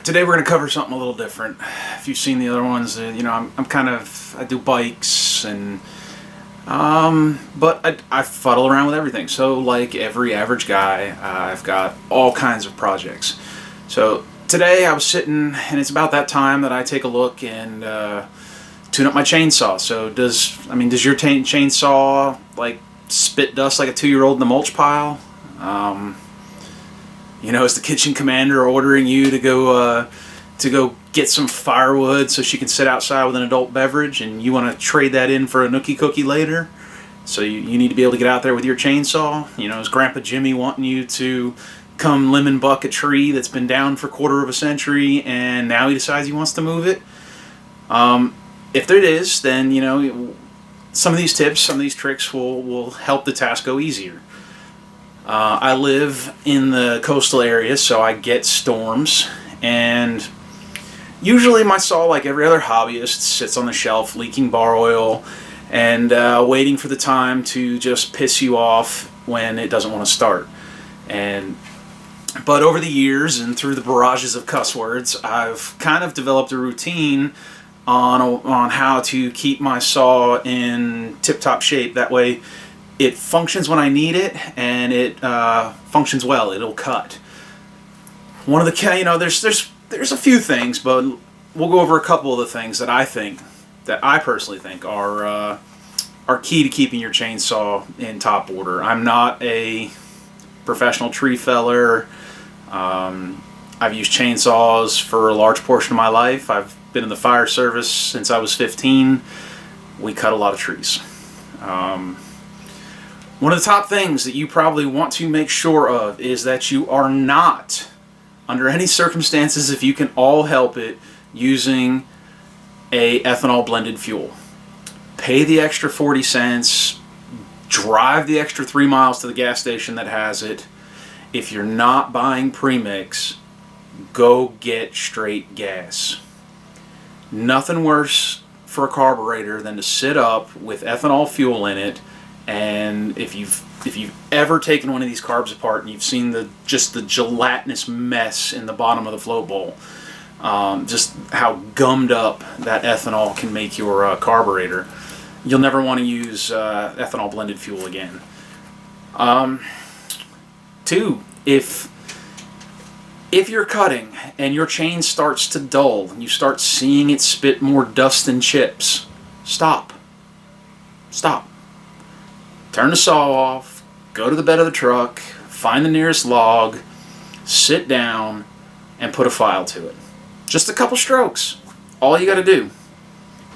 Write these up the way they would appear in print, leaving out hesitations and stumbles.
Today we're going to cover something a little different. If you've seen the other ones, I do bikes and but I fuddle around with everything. So like every average guy, I've got all kinds of projects. So today I was sitting, and it's about that time that I take a look and tune up my chainsaw. So does your chainsaw like spit dust like a 2-year-old in the mulch pile? Is the kitchen commander ordering you to go get some firewood so she can sit outside with an adult beverage, and you want to trade that in for a nookie cookie later? So you need to be able to get out there with your chainsaw. Is Grandpa Jimmy wanting you to come lemon buck a tree that's been down for a quarter of a century, and now he decides he wants to move it? If it is, then some of these tips, some of these tricks will help the task go easier. I live in the coastal area, so I get storms, and usually my saw, like every other hobbyist, sits on the shelf leaking bar oil and waiting for the time to just piss you off when it doesn't want to start. But over the years and through the barrages of cuss words, I've kind of developed a routine on how to keep my saw in tip-top shape. That way it functions when I need it, and it functions well. It'll cut. One of the there's a few things, but we'll go over a couple of the things that I personally think are key to keeping your chainsaw in top order. I'm not a professional tree feller. I've used chainsaws for a large portion of my life. I've been in the fire service since I was 15. We cut a lot of trees. One of the top things that you probably want to make sure of is that you are not, under any circumstances, if you can all help it, using a ethanol blended fuel. Pay the extra 40 cents, drive the extra 3 miles to the gas station that has it. If you're not buying premix, go get straight gas. Nothing worse for a carburetor than to sit up with ethanol fuel in it. And if you've ever taken one of these carbs apart and you've seen the gelatinous mess in the bottom of the float bowl, just how gummed up that ethanol can make your carburetor, you'll never want to use ethanol blended fuel again. 2, if you're cutting and your chain starts to dull and you start seeing it spit more dust and chips, stop. Turn the saw off, go to the bed of the truck, find the nearest log, sit down, and put a file to it. Just a couple strokes. All you got to do.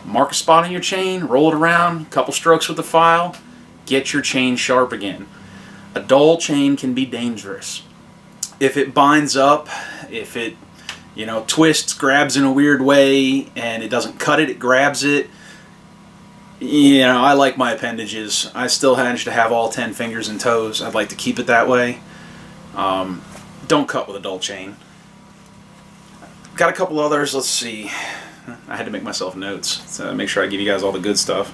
Mark a spot on your chain, roll it around, couple strokes with the file, get your chain sharp again. A dull chain can be dangerous. If it binds up, if it twists, grabs in a weird way, and it doesn't cut it, it grabs it. I like my appendages. I still manage to have all 10 fingers and toes. I'd like to keep it that way. Don't cut with a dull chain. Got a couple others. Let's see. I had to make myself notes to make sure I give you guys all the good stuff.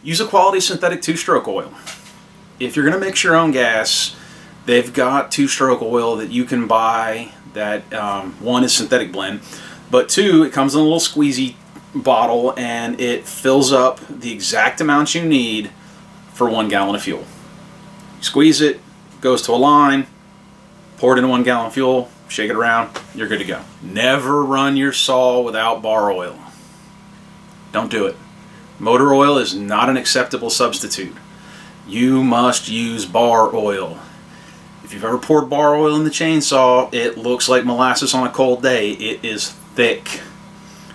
Use a quality synthetic 2-stroke oil. If you're going to mix your own gas, they've got 2-stroke oil that you can buy that, 1 is synthetic blend, but 2, it comes in a little squeezy bottle, and it fills up the exact amount you need for 1 gallon of fuel. You squeeze it, goes to a line, pour it into 1 gallon of fuel, shake it around, you're good to go. Never run your saw without bar oil. Don't do it. Motor oil is not an acceptable substitute. You must use bar oil. If you've ever poured bar oil in the chainsaw, it looks like molasses on a cold day. It is thick.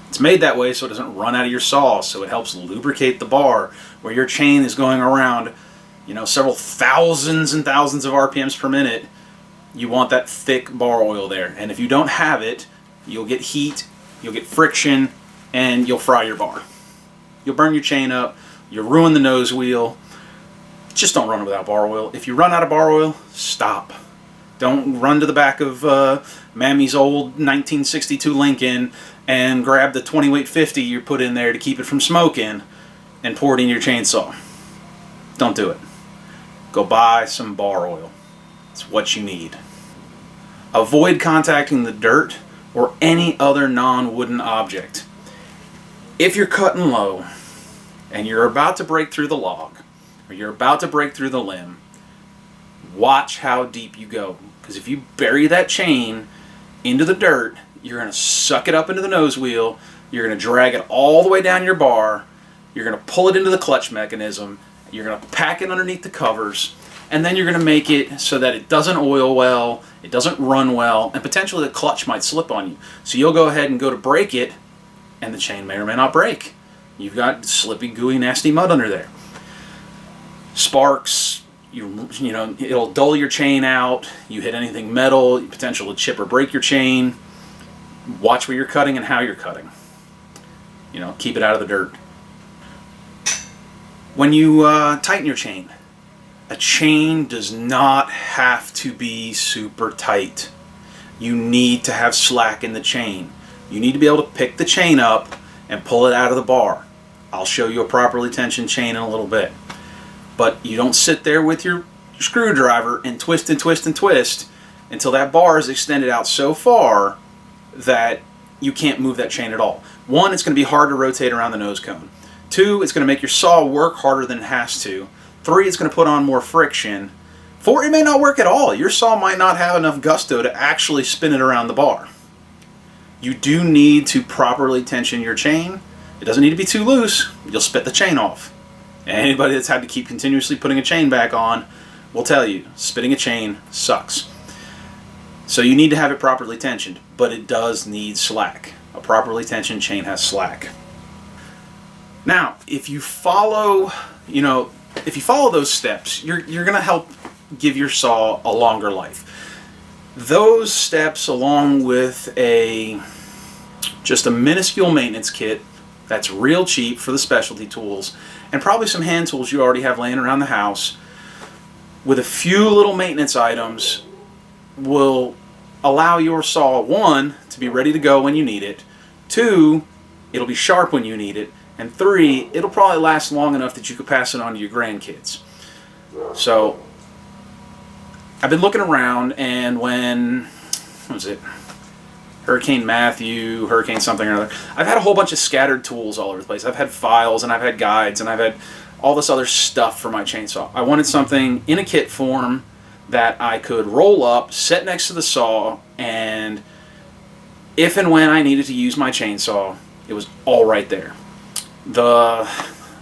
It's made that way so it doesn't run out of your saw, so it helps lubricate the bar. Where your chain is going around, several thousands and thousands of RPMs per minute, you want that thick bar oil there. And if you don't have it, you'll get heat, you'll get friction, and you'll fry your bar. You'll burn your chain up, you'll ruin the nose wheel. Just don't run it without bar oil. If you run out of bar oil, stop. Don't run to the back of Mammy's old 1962 Lincoln and grab the 20-weight 50 you put in there to keep it from smoking and pour it in your chainsaw. Don't do it. Go buy some bar oil. It's what you need. Avoid contacting the dirt or any other non-wooden object. If you're cutting low and you're about to break through the log or you're about to break through the limb, watch how deep you go. Because if you bury that chain into the dirt, you're going to suck it up into the nose wheel, you're going to drag it all the way down your bar, you're going to pull it into the clutch mechanism, you're going to pack it underneath the covers, and then you're going to make it so that it doesn't oil well, it doesn't run well, and potentially the clutch might slip on you. So you'll go ahead and go to break it, and the chain may or may not break. You've got slippy, gooey, nasty mud under there. Sparks, you know, it'll dull your chain out. You hit anything metal, potential to chip or break your chain. Watch where you're cutting and how you're cutting. You know, keep it out of the dirt. When you tighten your chain, a chain does not have to be super tight. You need to have slack in the chain. You need to be able to pick the chain up and pull it out of the bar. I'll show you a properly tensioned chain in a little bit. But you don't sit there with your screwdriver and twist and twist and twist until that bar is extended out so far that you can't move that chain at all. One, it's going to be hard to rotate around the nose cone. Two, it's going to make your saw work harder than it has to. Three, it's going to put on more friction. Four, it may not work at all. Your saw might not have enough gusto to actually spin it around the bar. You do need to properly tension your chain. It doesn't need to be too loose. You'll spit the chain off. And anybody that's had to keep continuously putting a chain back on will tell you, spitting a chain sucks. So you need to have it properly tensioned, but it does need slack. A properly tensioned chain has slack. Now, if you follow, those steps, you're going to help give your saw a longer life. Those steps, along with just a minuscule maintenance kit that's real cheap for the specialty tools, and probably some hand tools you already have laying around the house, with a few little maintenance items, will allow your saw, one, to be ready to go when you need it, two, it'll be sharp when you need it, and three, it'll probably last long enough that you could pass it on to your grandkids. So I've been looking around, and when Hurricane Matthew, Hurricane something or other, I've had a whole bunch of scattered tools all over the place. I've had files, and I've had guides, and I've had all this other stuff for my chainsaw. I wanted something in a kit form that I could roll up, set next to the saw, and if and when I needed to use my chainsaw, it was all right there. The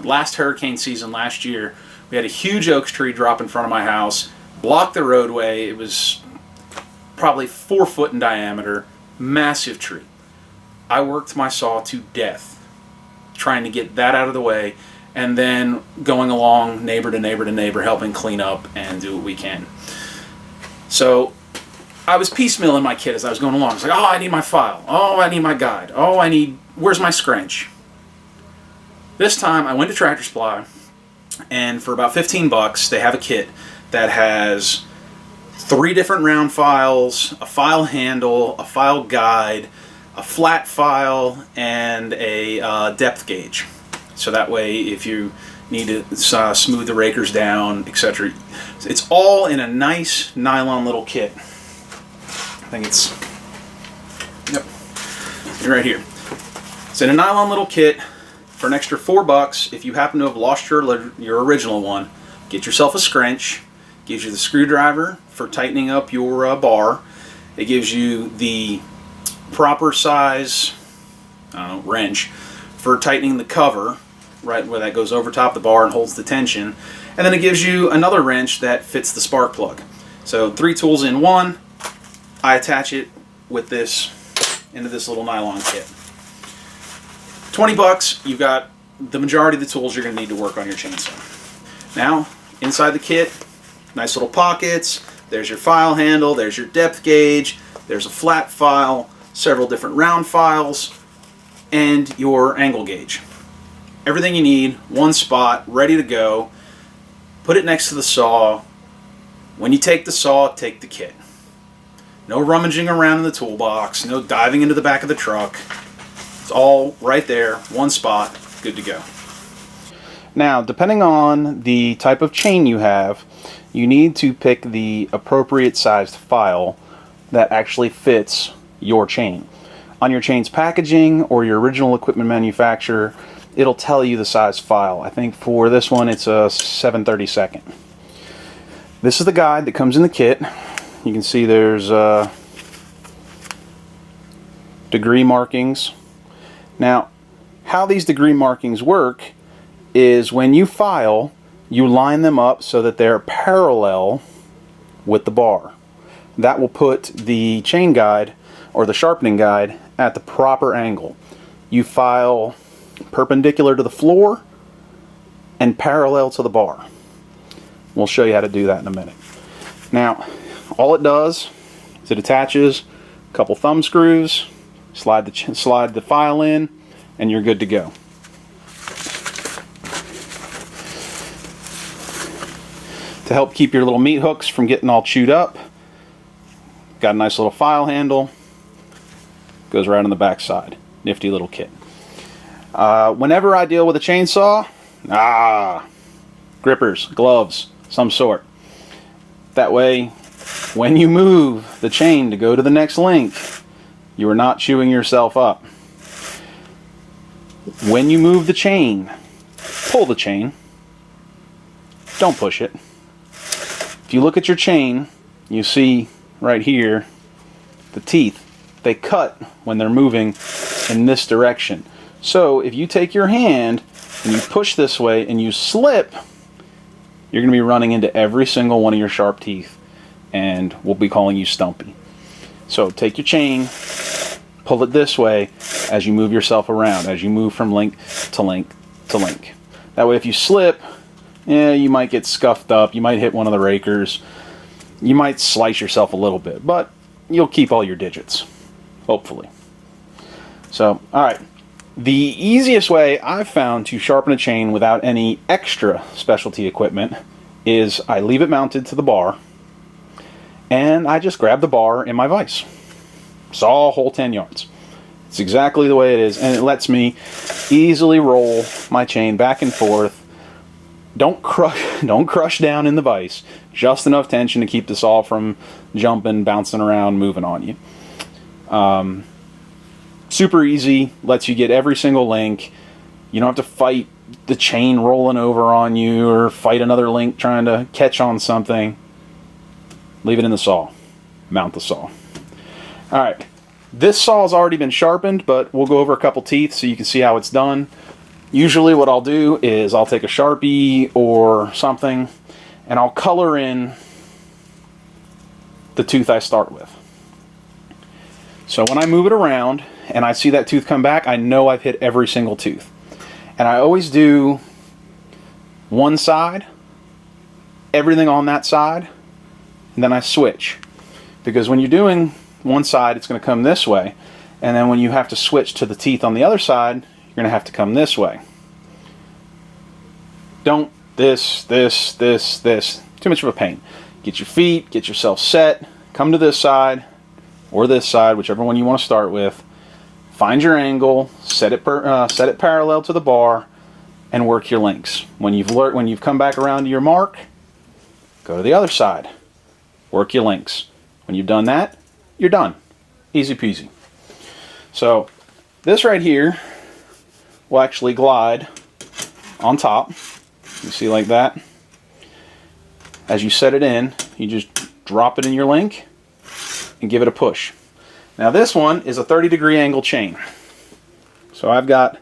last hurricane season last year, we had a huge oak tree drop in front of my house, blocked the roadway. It was probably 4 foot in diameter, massive tree. I worked my saw to death trying to get that out of the way, and then going along neighbor to neighbor to neighbor, helping clean up and do what we can. So I was piecemealing my kit as I was going along. I was like, oh, I need my file. Oh, I need my guide. Oh, where's my scrunch? This time I went to Tractor Supply, and for about $15 they have a kit that has 3 different round files, a file handle, a file guide, a flat file, and a depth gauge. So that way, if you need to smooth the rakers down, etc. It's all in a nice nylon little kit. I think it's, yep, right here. It's in a nylon little kit for an extra $4. If you happen to have lost your original one, get yourself a scrunch. Gives you the screwdriver for tightening up your bar. It gives you the proper size wrench for tightening the cover, right where that goes over top the bar and holds the tension. And then it gives you another wrench that fits the spark plug. So 3 tools in one. I attach it with this into this little nylon kit. $20, you've got the majority of the tools you're going to need to work on your chainsaw. Now, inside the kit, nice little pockets. There's your file handle, there's your depth gauge, there's a flat file, several different round files, and your angle gauge. Everything you need, one spot, ready to go. Put it next to the saw. When you take the saw, take the kit. No rummaging around in the toolbox, no diving into the back of the truck. It's all right there, one spot, good to go. Now, depending on the type of chain you have, you need to pick the appropriate sized file that actually fits your chain. On your chain's packaging or your original equipment manufacturer, it'll tell you the size file. I think for this one it's a 7/32. This is the guide that comes in the kit. You can see there's degree markings. Now, how these degree markings work is when you file, you line them up so that they're parallel with the bar. That will put the chain guide or the sharpening guide at the proper angle. You file perpendicular to the floor and parallel to the bar. We'll show you how to do that in a minute. Now, all it does is it attaches a couple thumb screws, slide the file in, and you're good to go. To help keep your little meat hooks from getting all chewed up, got a nice little file handle. Goes right on the back side. Nifty little kit. Whenever I deal with a chainsaw, grippers, gloves, some sort. That way, when you move the chain to go to the next link, you are not chewing yourself up. When you move the chain, pull the chain. Don't push it. If you look at your chain, you see right here the teeth. They cut when they're moving in this direction. So if you take your hand and you push this way and you slip, you're going to be running into every single one of your sharp teeth, and we'll be calling you Stumpy. So take your chain, pull it this way as you move yourself around, as you move from link to link to link. That way if you slip, you might get scuffed up, you might hit one of the rakers, you might slice yourself a little bit, but you'll keep all your digits, hopefully. So, alright. The easiest way I've found to sharpen a chain without any extra specialty equipment is I leave it mounted to the bar and I just grab the bar in my vise. Saw a whole 10 yards. It's exactly the way it is, and it lets me easily roll my chain back and forth. Don't crush down in the vise. Just enough tension to keep the saw from jumping, bouncing around, moving on you. Super easy, lets you get every single link. You don't have to fight the chain rolling over on you or fight another link trying to catch on something. Leave it in the saw. Mount the saw. Alright, this saw has already been sharpened, but we'll go over a couple teeth so you can see how it's done. Usually what I'll do is I'll take a Sharpie or something and I'll color in the tooth I start with. So when I move it around and I see that tooth come back, I know I've hit every single tooth. And I always do one side, everything on that side, and then I switch. Because when you're doing one side, it's going to come this way. And then when you have to switch to the teeth on the other side, you're going to have to come this way. Don't this. Too much of a pain. Get your feet, get yourself set, come to this side, or this side, whichever one you want to start with. Find your angle, set it parallel to the bar, and work your links. When you've come back around to your mark, go to the other side. Work your links. When you've done that, you're done. Easy peasy. So this right here will actually glide on top. You see like that? As you set it in, you just drop it in your link and give it a push. Now this one is a 30-degree angle chain. So I've got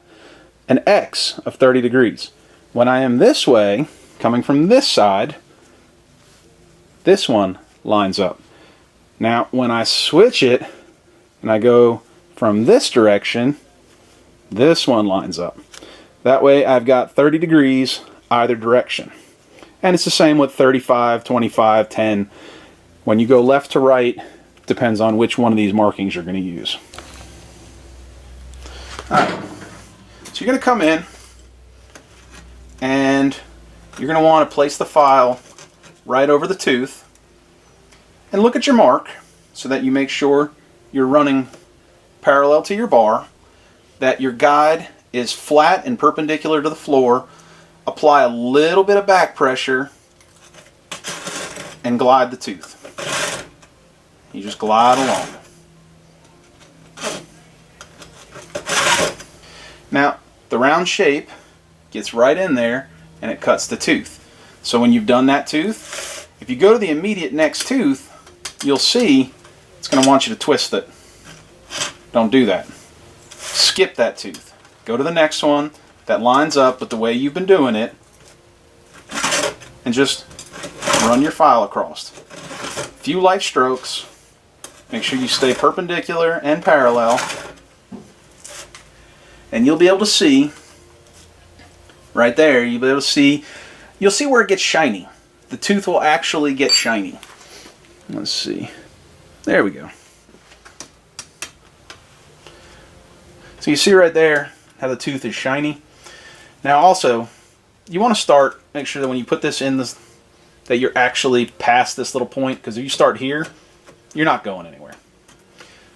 an X of 30 degrees. When I am this way, coming from this side, this one lines up. Now when I switch it and I go from this direction, this one lines up. That way I've got 30 degrees either direction. And it's the same with 35, 25, 10. When you go left to right, depends on which one of these markings you're going to use. Alright, so you're going to come in and you're going to want to place the file right over the tooth and look at your mark so that you make sure you're running parallel to your bar, that your guide is flat and perpendicular to the floor. Apply a little bit of back pressure and glide the tooth. You just glide along. Now, the round shape gets right in there and it cuts the tooth. So when you've done that tooth, if you go to the immediate next tooth, you'll see it's going to want you to twist it. Don't do that. Skip that tooth. Go to the next one that lines up with the way you've been doing it and just run your file across. A few light strokes. Make sure you stay perpendicular and parallel. And you'll be able to see right there, you'll be able to see, you'll see where it gets shiny. The tooth will actually get shiny. Let's see. There we go. So you see right there how the tooth is shiny. Now also, you want to start, make sure that when you put this in this, that you're actually past this little point, because if you start here, you're not going anywhere.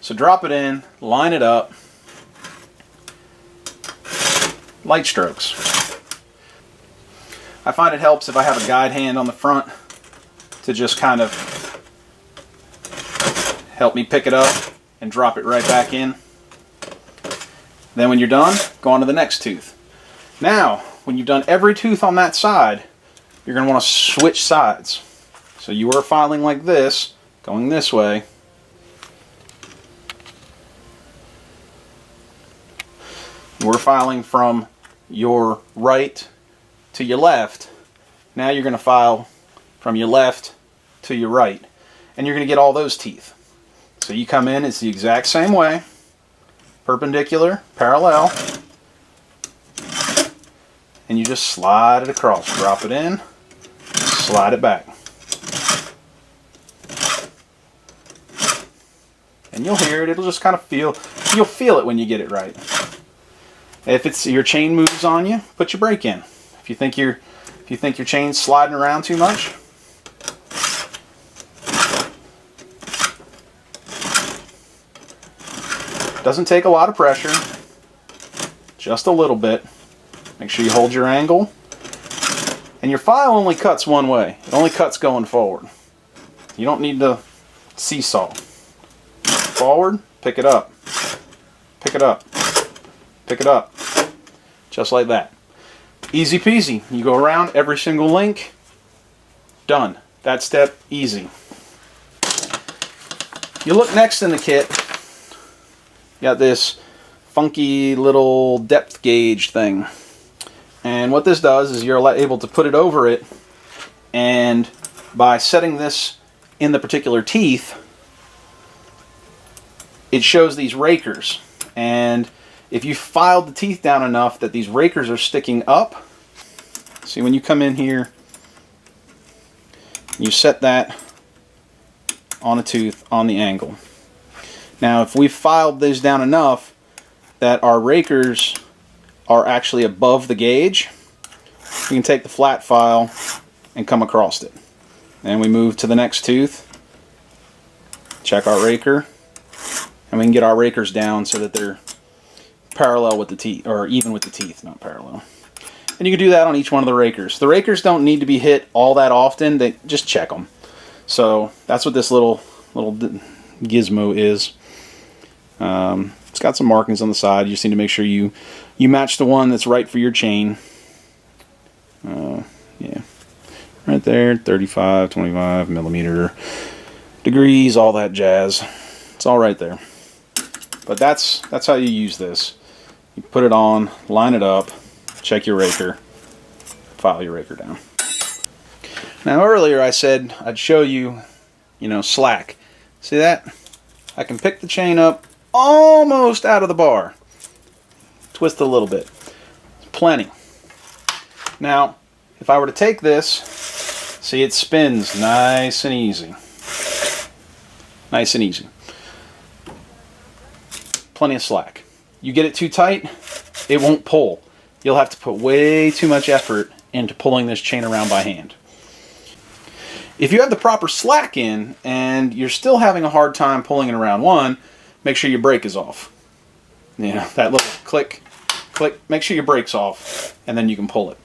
So drop it in, line it up, light strokes. I find it helps if I have a guide hand on the front to just kind of help me pick it up and drop it right back in. Then when you're done, go on to the next tooth. Now, when you've done every tooth on that side, you're going to want to switch sides. So you are filing like this, going this way. We're filing from your right to your left. Now you're going to file from your left to your right. And you're going to get all those teeth. So you come in, it's the exact same way. Perpendicular, parallel. And you just slide it across. Drop it in, slide it back. And you'll hear it, it'll just kind of feel, you'll feel it when you get it right. If it's your chain moves on you, put your brake in. If you think your chain's sliding around too much, doesn't take a lot of pressure, just a little bit. Make sure you hold your angle. And your file only cuts one way. It only cuts going forward. You don't need to seesaw. Forward, pick it up. Pick it up. Pick it up. Just like that. Easy peasy. You go around every single link. Done. That step, easy. You look next in the kit. You got this funky little depth gauge thing. And what this does is you're able to put it over it, and by setting this in the particular teeth, it shows these rakers. And if you filed the teeth down enough that these rakers are sticking up, see when you come in here, you set that on a tooth on the angle. Now if we filed these down enough that our rakers are actually above the gauge, we can take the flat file and come across it. And we move to the next tooth, check our raker, and we can get our rakers down so that they're parallel with the teeth, or even with the teeth, not parallel. And you can do that on each one of the rakers. The rakers don't need to be hit all that often, they just check them. So that's what this little gizmo is. It's got some markings on the side. You just need to make sure you match the one that's right for your chain. Yeah, right there, 35, 25 millimeter degrees, all that jazz. It's all right there. But that's how you use this. You put it on, line it up, check your raker, file your raker down. Now earlier I said I'd show you, slack. See that? I can pick the chain up almost out of the bar. Twist a little bit. Plenty. Now, if I were to take this, see it spins nice and easy. Nice and easy. Plenty of slack. You get it too tight, it won't pull. You'll have to put way too much effort into pulling this chain around by hand. If you have the proper slack in and you're still having a hard time pulling it around, one, make sure your brake is off. That little click, click, make sure your brake's off, and then you can pull it.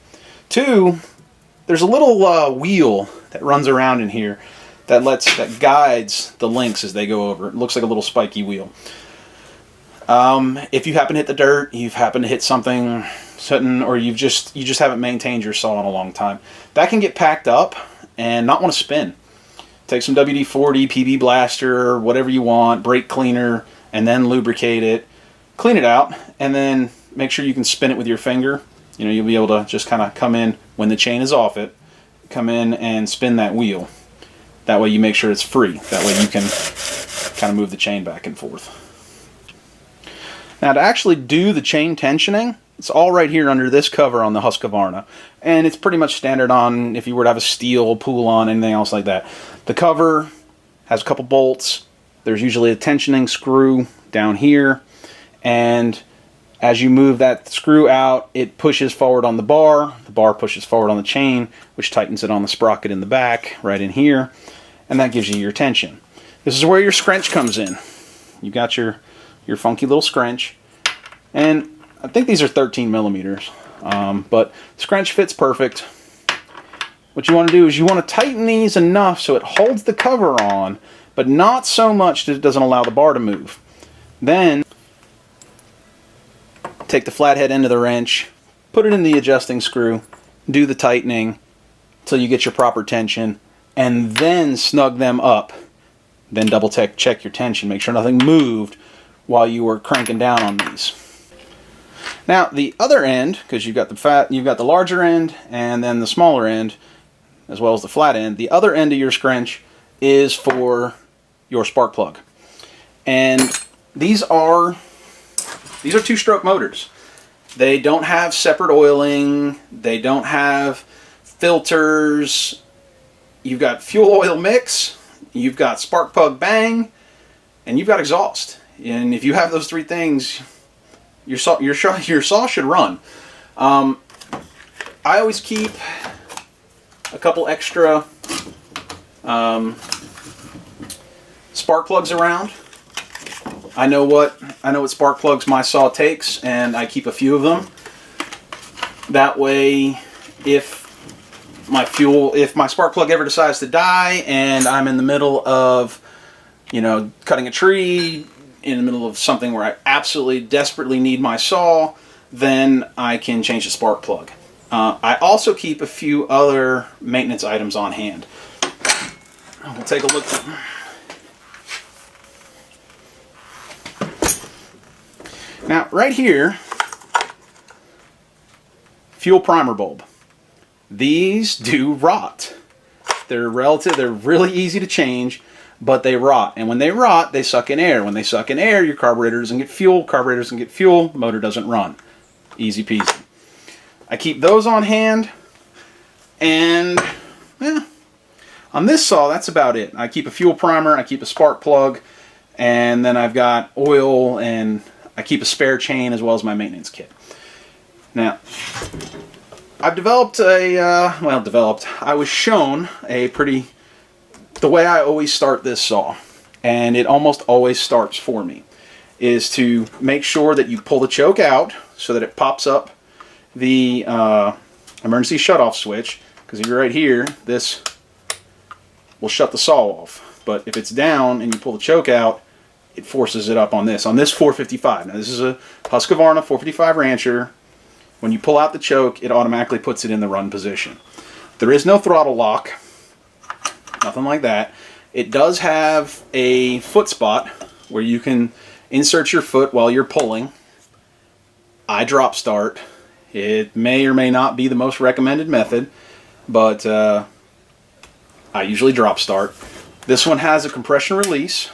Two, there's a little wheel that runs around in here that guides the links as they go over. It looks like a little spiky wheel. If you happen to hit the dirt, you've happened to hit something, or you just haven't maintained your saw in a long time, that can get packed up and not want to spin. Take some WD-40, PB Blaster, whatever you want, brake cleaner, and then lubricate it. Clean it out, and then make sure you can spin it with your finger. You know, you'll be able to just kind of come in when the chain is off it, come in and spin that wheel. That way you make sure it's free. That way you can kind of move the chain back and forth. Now to actually do the chain tensioning, it's all right here under this cover on the Husqvarna. And it's pretty much standard on if you were to have a steel, Poulon, anything else like that. The cover has a couple bolts. There's usually a tensioning screw down here. And as you move that screw out, it pushes forward on the bar pushes forward on the chain, which tightens it on the sprocket in the back, right in here, and that gives you your tension. This is where your scrunch comes in. You got your funky little scrunch, and I think these are 13 millimeters, but scrunch fits perfect. What you want to do is you want to tighten these enough so it holds the cover on, but not so much that it doesn't allow the bar to move. Then take the flathead end of the wrench, put it in the adjusting screw, do the tightening until you get your proper tension, and then snug them up. Then double check your tension, make sure nothing moved while you were cranking down on these. Now the other end, because you've got the larger end and then the smaller end, as well as the flat end. The other end of your scrunch is for your spark plug, and these are two-stroke motors. They don't have separate oiling. They don't have filters. You've got fuel oil mix. You've got spark plug bang, and you've got exhaust. And if you have those three things, your saw should run. I always keep a couple extra spark plugs around. I know what spark plugs my saw takes, and I keep a few of them. That way, if my spark plug ever decides to die and I'm in the middle of, cutting a tree, in the middle of something where I absolutely desperately need my saw, then I can change the spark plug. I also keep a few other maintenance items on hand. We'll take a look. Now, right here, fuel primer bulb. These do rot. They're really easy to change, but they rot. And when they rot, they suck in air. When they suck in air, your carburetor doesn't get fuel. Carburetor doesn't get fuel. The motor doesn't run. Easy peasy. I keep those on hand, and on this saw, that's about it. I keep a fuel primer, I keep a spark plug, and then I've got oil, and I keep a spare chain as well as my maintenance kit. Now, I've developed I was shown the way I always start this saw, and it almost always starts for me, is to make sure that you pull the choke out so that it pops up the emergency shutoff switch, because if you're right here, this will shut the saw off. But if it's down and you pull the choke out, it forces it up on this 455. Now this is a Husqvarna 455 Rancher. When you pull out the choke, it automatically puts it in the run position. There is no throttle lock, nothing like that. It does have a foot spot where you can insert your foot while you're pulling. I drop start. It may or may not be the most recommended method, but I usually drop start. This one has a compression release.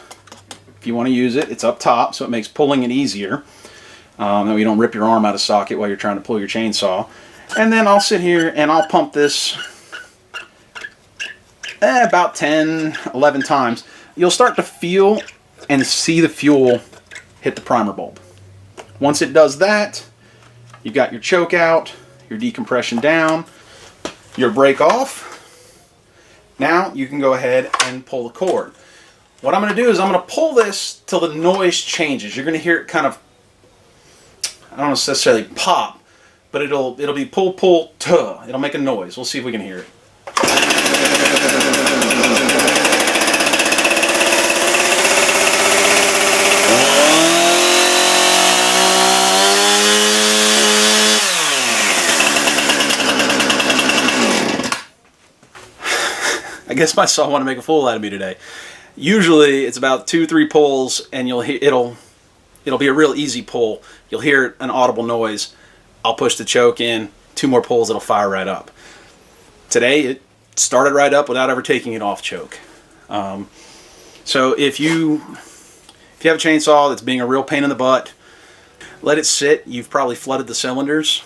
If you want to use it, it's up top, so it makes pulling it easier. That way you don't rip your arm out of socket while you're trying to pull your chainsaw. And then I'll sit here and I'll pump this about 10, 11 times. You'll start to feel and see the fuel hit the primer bulb. Once it does that, you've got your choke out, your decompression down, your brake off. Now you can go ahead and pull the cord. What I'm going to do is I'm going to pull this till the noise changes. You're going to hear it kind of, I don't necessarily pop, but it'll be pull, pull, tuh. It'll make a noise. We'll see if we can hear it. I guess my saw wanted to make a fool out of me today. Usually it's about 2-3 pulls, and it'll be a real easy pull. You'll hear an audible noise. I'll push the choke in. 2 more pulls, it'll fire right up. Today it started right up without ever taking it off choke. So if you have a chainsaw that's being a real pain in the butt, let it sit. You've probably flooded the cylinders.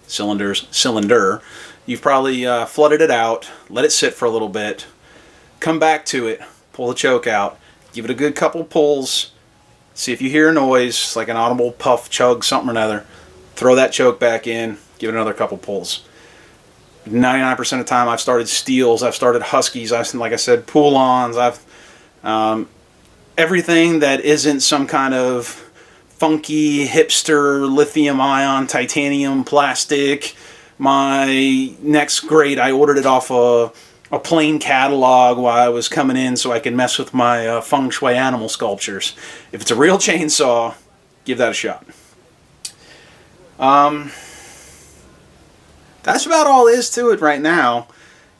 Cylinder. You've probably flooded it out. Let it sit for a little bit. Come back to it. Pull the choke out. Give it a good couple pulls. See if you hear a noise, like an audible puff, chug, something or another. Throw that choke back in. Give it another couple pulls. 99% of the time I've started steels. I've started huskies. Like I said, pull-ons. Everything that isn't some kind of funky hipster lithium-ion titanium plastic. My next grade, I ordered it off a plain catalog while I was coming in so I could mess with my feng shui animal sculptures. If it's a real chainsaw, give that a shot. That's about all there is to it right now.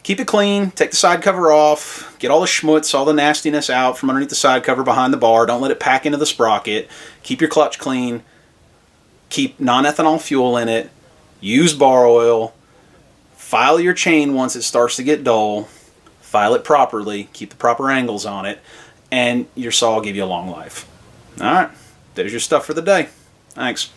Keep it clean, take the side cover off, get all the schmutz, all the nastiness out from underneath the side cover behind the bar. Don't let it pack into the sprocket. Keep your clutch clean. Keep non-ethanol fuel in it. Use bar oil. File your chain once it starts to get dull. File it properly. Keep the proper angles on it. And your saw will give you a long life. Alright, there's your stuff for the day. Thanks.